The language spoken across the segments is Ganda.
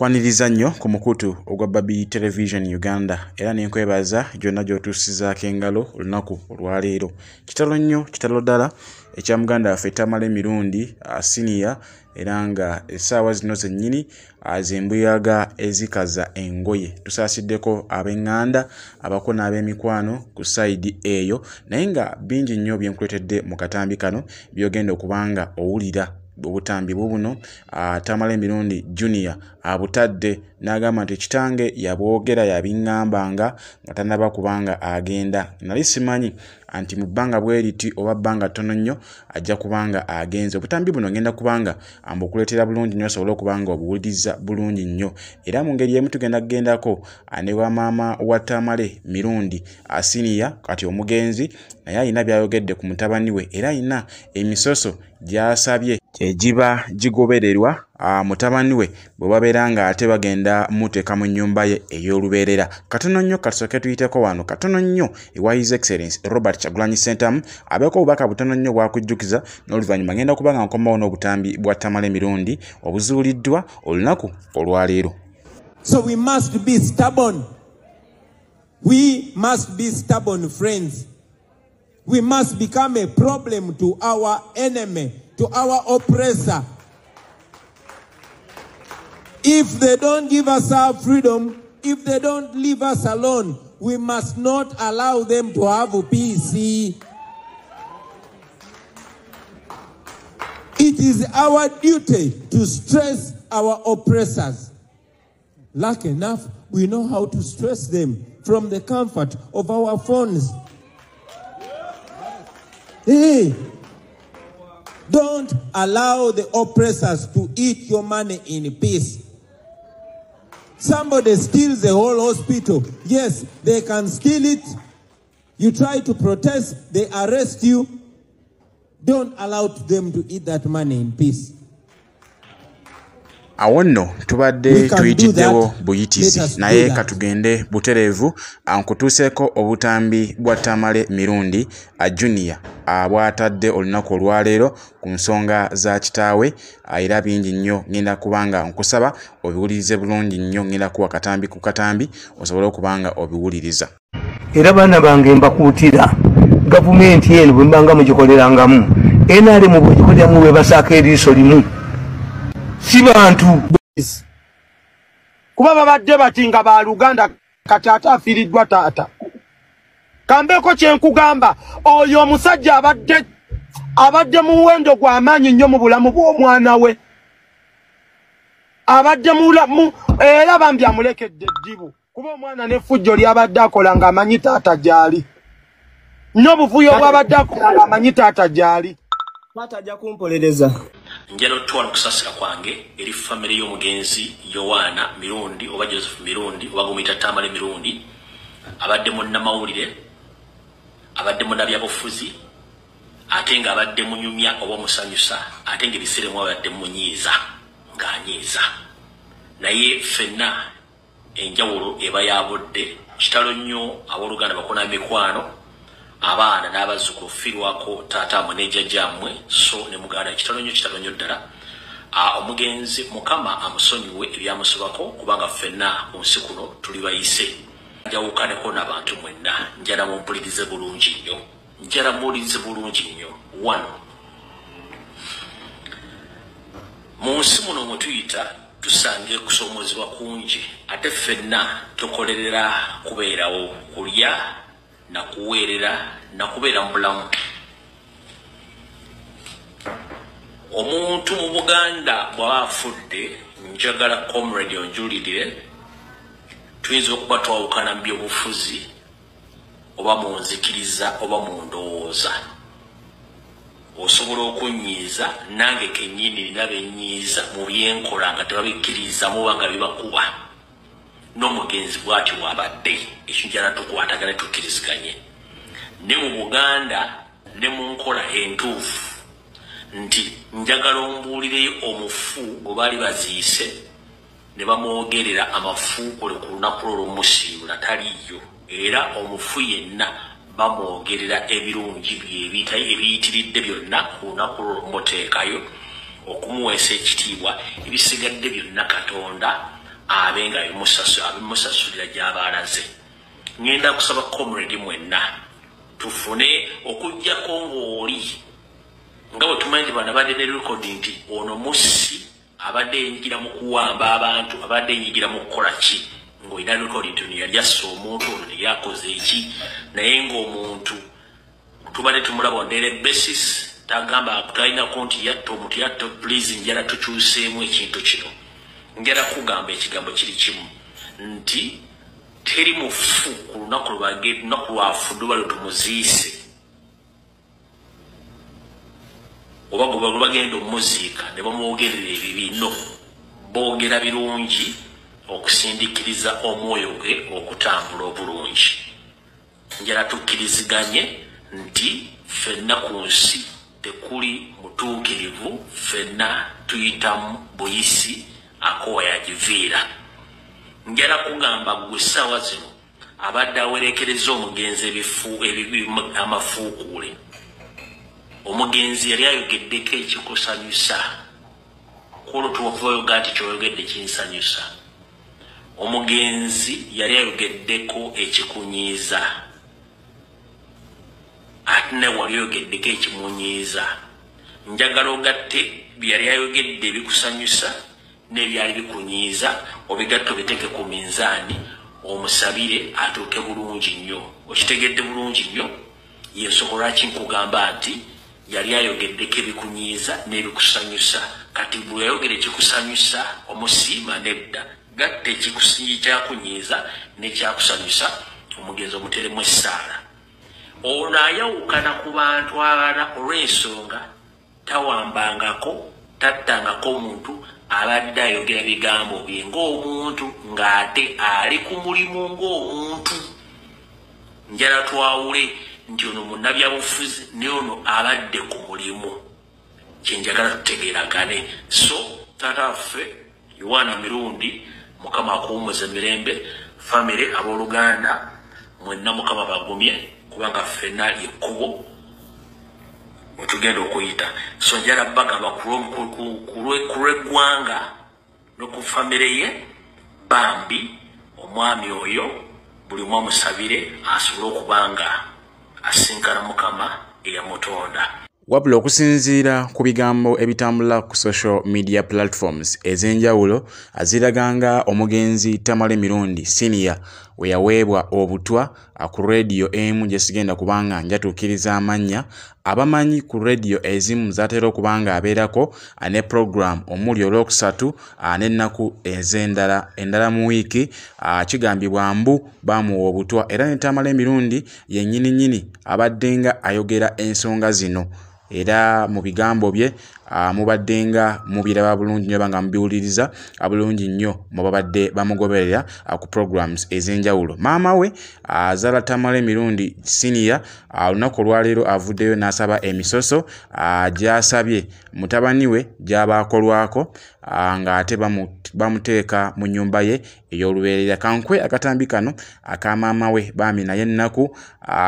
Nkwaniriza nnyo ku mukutu ogwa Babi Television Uganda era nenkwebaza gyonna gy'otuusizaako engalo olunaku olwaleero. Kitalo nnyo, kitalo ddala ekya muganda waffe Tamale Mirundi senior era nga essaawa zino zennyini zembuyaga ezikaza engoye. Tusaasiddeko ab'eŋŋanda abako n'ab'emikwano ku sayidi eyo naye nga bingi nnyo bye nkuletedde mu katambi kano by'ogenda okubanga owulira obutambi buno. Tamale Mirundi Junior abutadde n'agamba nti kitange yabwogera yabiŋŋambanga nga tannaba kubanga agenda. Nali simanyi anti mu bbanga bwe riti oba bbanga ttono nnyo ajja kubanga agenze. Obutambi buno ngenda kubanga ambukuleetera bulungi nnyo osobole okubanga obuwuliriza bulungi nnyo. Era mu ngeri emu tugenda kugendako ne wa maama wa Tamale Mirundi senior kati omugenzi naye alina by'ayogedde ku mutabani we era alina emisoso gy'asabye egiba gigobererwa mutabani we bwe babeera nga ate bagenda muteeka mu nnyumba ye ey'olubeerera. Katono nnyo kasooke tuyiteko wano katono nnyo ewa His Excellency Robert Kyagulanyi Ssentamu abeeko obubaka butono nnyo bwakujjukiza n'oluvannyuma ngenda kubanga nkomawo n'obutambi bwa Tamale Mirundi obuzuuliddwa olunaku olwaleero. So we must be stubborn. We must be stubborn, friends. We must become a problem to our enemy, to our oppressor. If they don't give us our freedom, if they don't leave us alone, we must not allow them to have peace. It is our duty to stress our oppressors. Lucky enough, we know how to stress them from the comfort of our phones. Hey, don't allow the oppressors to eat your money in peace. Somebody steals the whole hospital. Yes, they can steal it. You try to protest, they arrest you. Don't allow them to eat that money in peace. Awo nno tubadde tuyitiddewo buyitizi naye katugende butereevu ankutuuseeko obutambi bwa Tamale Mirundi Junior bw'atadde olunaku olwaleero ku nsonga za kitaawe era bingi nnyo ngenda kubanga nkusaba obiwulirize bulungi nnyo ngenda kuwa katambi ku katambi osobole okubanga obiwuliriza. Era baana bange mbakuutira gavumenti eno bwe mbanga mugikolerangamu NRM bwegikoleramu bwe basaako eriiso limu si bantu kuba babadde batinga ba Luganda kati ate afiiriddwa taata. Kambeeko kye nkugamba oyo omusajja abadde mu muwendo gw'amaanyi nnyo mu bulamu bw'omwana we. Abadde era bambi amulekedde eddibu kuba omwana n'effujjo ly'abadde akola ng'amanyi taata gy'ali. N'obuvuyo bw'abadde akola ng'amanyi taata gy'ali. Taata ajja kumpolereza. Njalo twala kusasira kwange eri family y'omugenzi Yohana Mirundi oba Joseph Mirundi oba gumita Tamale Mirundi abadde mu namawulire abadde mu nabyabufuzi ate nga abadde munyumya oba musanyusa ate nga ebiseremu abadde munyiiza ng'anyiiza naye ffenna enjawulo eba yabudde kitalo nnyo abooluganda bakona mikwano abaana n'abazzukulu firwako taata mweneja jammwe so ne muganda kitalo nnyo ddala omugenzi mukama amusonyiwe ebyamusobako kubanga ffenna mu nsi kuno tuli bayise njawukaneko n'abantu mwenna njala mumpulirize bulungi nnyo njala muwulirize bulungi nnyo. Wano mu nsi muno mwe tuyita tusange kusoomoozebwa kungi ate ffenna tukolerera kubeerawo kulya na kuweerera na kubeera mu bulamu. Omuntu mu Buganda bw'aba afudde njagala comrade onjulirire tuyinza okuba twawukana mu byobufuzi oba mu nzikiriza oba mu ndowooza. Osobola okunyiiza nange kennyini nina bennyiiza mu byenkola nga tebabikkiriza muba nga bibakuba n'omugenzi bw'ati bw'abadde ekyo njala tukwatagane tukkiriziganye ne mu Buganda ne mu nkola entuufu nti njagala ombuulireyo omufu bwe baali baziise ne bamwogerera amafuukule ku lunaku olw'omusiibula taliiyo era omufu yenna bamwogerera ebirungi ebiyitiridde byonna ku lunaku olw'omuteekayo okumuweesa ekitiibwa ebisigadde byonna Katonda abenga abimusasulira gy'abaalaze. Ngenda kusaba comrade mwenna tufune okujjako ng'oli nga bwe tumanyi nti bano abadde ne recording nti ono musi abadde yenyigira mu kuwamba abantu abadde yenyigira mu kukola ki ng'olina recording nti yali assa omuntu ono neyakoze eki naye ng'omuntu tubadde tumulaba on daily basis tagamba talinako nti yatta omuntu yatta please njala tukyuseemu ekintu kino. Njala kugamba ekigambo kiri kimu nti teri mufu ku lunaku lwafudu balo tumuziise oba gwe bagenda omuziika ne bamwogerera ebibi no boogera birungi okusindikiriza omwoyo gwe okutambula obulungi. Njala tukkiriziganye nti ffenna ku nsi tekuli mutuukirivu, ffenna tuyitamu buyisi akoowa yagiviira. Njala kugamba gwe ssaawa zino abadde awerekereza omugenzi amafuukuule. Omugenzi yali ayogeddeko ekikusanyusa kulo tuwavuga nti kyoyogedde kinsanyusa. Omugenzi yali ayogeddeko ekikunyiiza ate ne wali oyogeddeko ekimunyiiza. Njagala ogatte byali ayogedde ebikusanyusa n'ebyali bikunyiiza obigatte obiteeke ku minzaani omusabire atuuke bulungi nnyo. Okitegedde bulungi nnyo yensobola ki nkugamba nti yali ayogeddeko ebikunyiiza n'ebikusanyusa. Kati bwe yayogera ekikusanyusa omusiima nedda gatta ekyakunyiiza n'ekyakusanyusa omugenzi omuteremu essaala. Ono ayawukana ku bantu abalala olw'ensonga tawambangako tattangako omuntu abadde ayogera bigambo bye ng'omuntu ng'ate ali ku mulimu ng'omuntu. Njala twawule nti ono munnabyabufuzi ne ono abadde ku mulimu. Kyenjagala tutegeeragane. So taata waffe Yowaana Mirundi Mukama akuwummuze mirembe, famire abooluganda mwenna Mukama bagumye kubanga ffenna ekkubo otugenda okuyita. So njala bagamba ku lw'eggwanga ne ku famire ye bambi omwami oyo buli mwe amusabire asobole okubanga asinkana Mukama eyamutonda. Wabula okusinziira ku bigambo ebitambula ku social media platforms ez'enjawulo aziraganga omugenzi Tamale Mirundi senior we yaweebwa obutwa ku radio emu gye sigenda kubanga njatuukiriza amannya abamanyi ku radio ezimu zatera okubanga abeerako ne program omuli olwokusatu n'ennaku endala mu wiiki kigambibwa mbu bamuwa obutwa era ne Tamale Mirundi yennyini abaddenga ayogera ensonga zino. Era mu bigambo bye mubaddenga mubiraba bulungi nnyo banga mubiwuliriza bulungi nnyo mu babadde bamugoberera ku programs ez'enjawulo. Maama we azaala Tamale Mirundi senior olunaku olwaleero avuddeyo n'asaba emisoso gy'asabye mutabani we gy'abaakolwako ng'ate bamuteeka mu nnyumba ye ey'olubeerera. Kankwe akatambi kano aka maama we bambi naye ennaku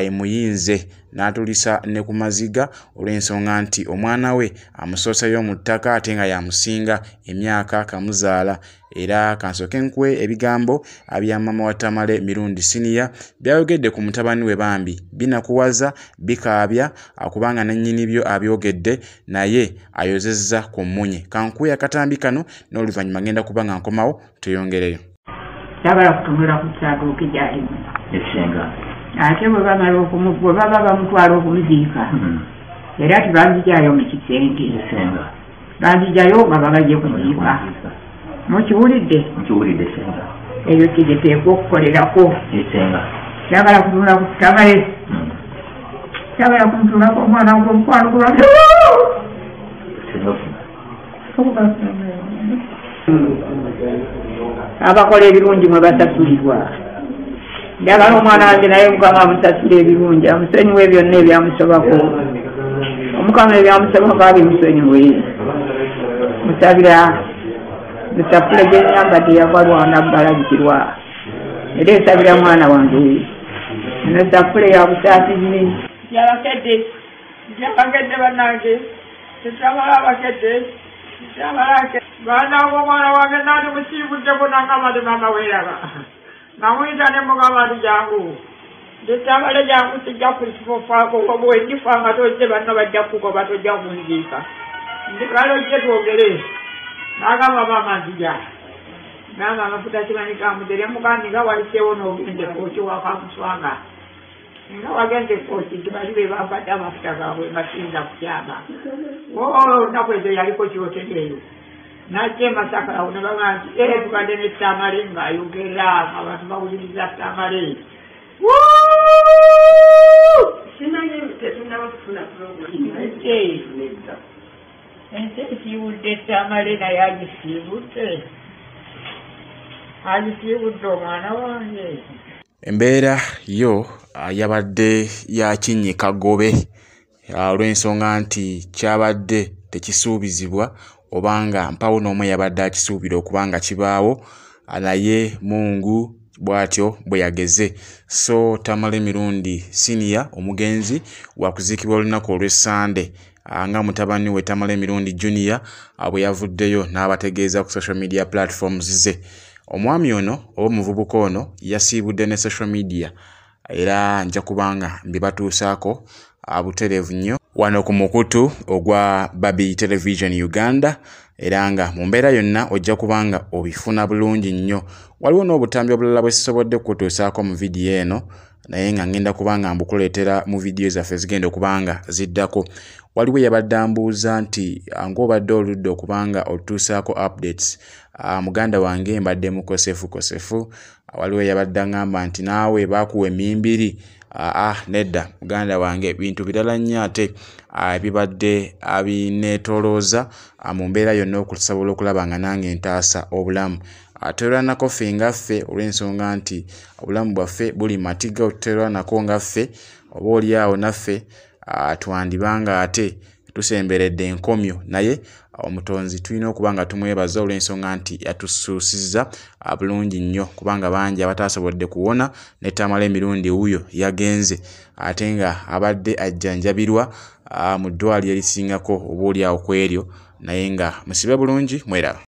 emuyinze n'atulisa ne ku maziga olw'ensonga nti omwana we amusoosayo mu ttaka ate nga yamusinga emyaka kamuzaala. Era kansooke nkuwe ebigambo abya maama wa Tamale Mirundi senior byayogedde ku mutabani we bambi binakuwaza bikaabya kubanga nannyini byo abyogedde naye ayozezza ku mmunye. Kankuwe akatambi kano n'oluvannyuma ngenda kubanga nkomawo tuyongereyo. Tabala kutunula ku ssaaduuke gy'alimu esenga ate bwe baba bamutwala okumuziika era tibamujjayo mu kisenge bamujjayo nga babajje kuziika. Mukiwulidde senga eyo kigiteekwa okukolerako kyagala kutunula ku Tamale kyagala kumutunulako omwana gw'omukwano gulwadde abakola ebirungi mwe basasulirwa. Njagala omwana wange naye Mukama amusasula ebirungi amusonyiwe byonna ebyamusobako. Omukama ebyamusobako abimusonyiwe. Musabira musafule gyenyambadde yavalwa nabbalagikirwa era esabira mwana wange eno safule yabusaasizi yabakedde bannange tetamala abakedde Yabalake bana omwana wange nali musiibuddeko nangamade mama weeraba namuyita ne mugamba nti jangu nditamale jangu tijja kusimufaako obwendifa nga tojje banno bajja kukugoba tojja kunziika ndikale ojje twogere n'agamba mama ntija nanga amafuta kimanyi kamudere mugandi nga waliseewo n'ogende kooki wakamuswanga nga wagende kooki kibali be bambadde amafuta gaabwe nga siyinza kutyama olunaku ezo yaliko kyoteri eyo najja Masaka awo ne bagamba nti tubadde ne Tamale ng'ayogera abantu bawuliriza Tamale simanyi tetunaba kufuna program ente esiibudde Tamale naye agisiibudde omwana wange. Embeera yo yabadde ya kinnikagobe olw'ensonga nti kyabadde tekisuubizibwa obanga mpawo n'omu yabadde akisuubira okubanga kibaawo naye Mungu bw'atyo bwe yageze. So Tamale Mirundi senior omugenzi wakuziikibwa olunaku olw'Essande nga mutabani we Tamale Mirundi junior bwe yavuddeyo n'abategeeza ku social media platforms ze. Omwami ono omuvubuka ono yasiibudde ne social media era nja kubanga mbibatuusaako butereevu nnyo wano ku mukutu ogwa Babi Television Uganda era nga mu mbeera yonna ojja kubanga obifuna bulungi nnyo. Waliwo n'obutambi obulala bwe sisobodde kutuusaako mu vidiyo eno naye nga ngenda kubanga mbukuleetera mu vidiyo zaffe zigenda okubanga ziddako. Waliwo yabadde ambuuza nti ng'obadde oludde okubanga otuusaako updates muganda wange mbadde mukosefu. Waliwo yabadde aŋŋamba nti naawe baakuwa emimbiri. Nedda muganda wange bintu birala nnyo ate ebibadde abineetolooza mu mbeera yonna okusobola okulaba nga nange ntaasa obulamu. Terwanako ffe ngaffe olw'ensonga nti obulamu bwaffe buli matiga terwanako ngaffe oba oliawo naffe twandibanga ate tusemberedde enkomyo naye omutonzi tulina okuba nga tumwebaza olw'ensonga nti yatusuusizza bulungi nnyo kubanga bangi abataasobodde kuwona ne Tamale Mirundi wuuyo yagenze ate nga abadde ajjanjabirwa mu ddwaliro erisingako oba oliawo ku eryo naye nga musibe bulungi mweraba.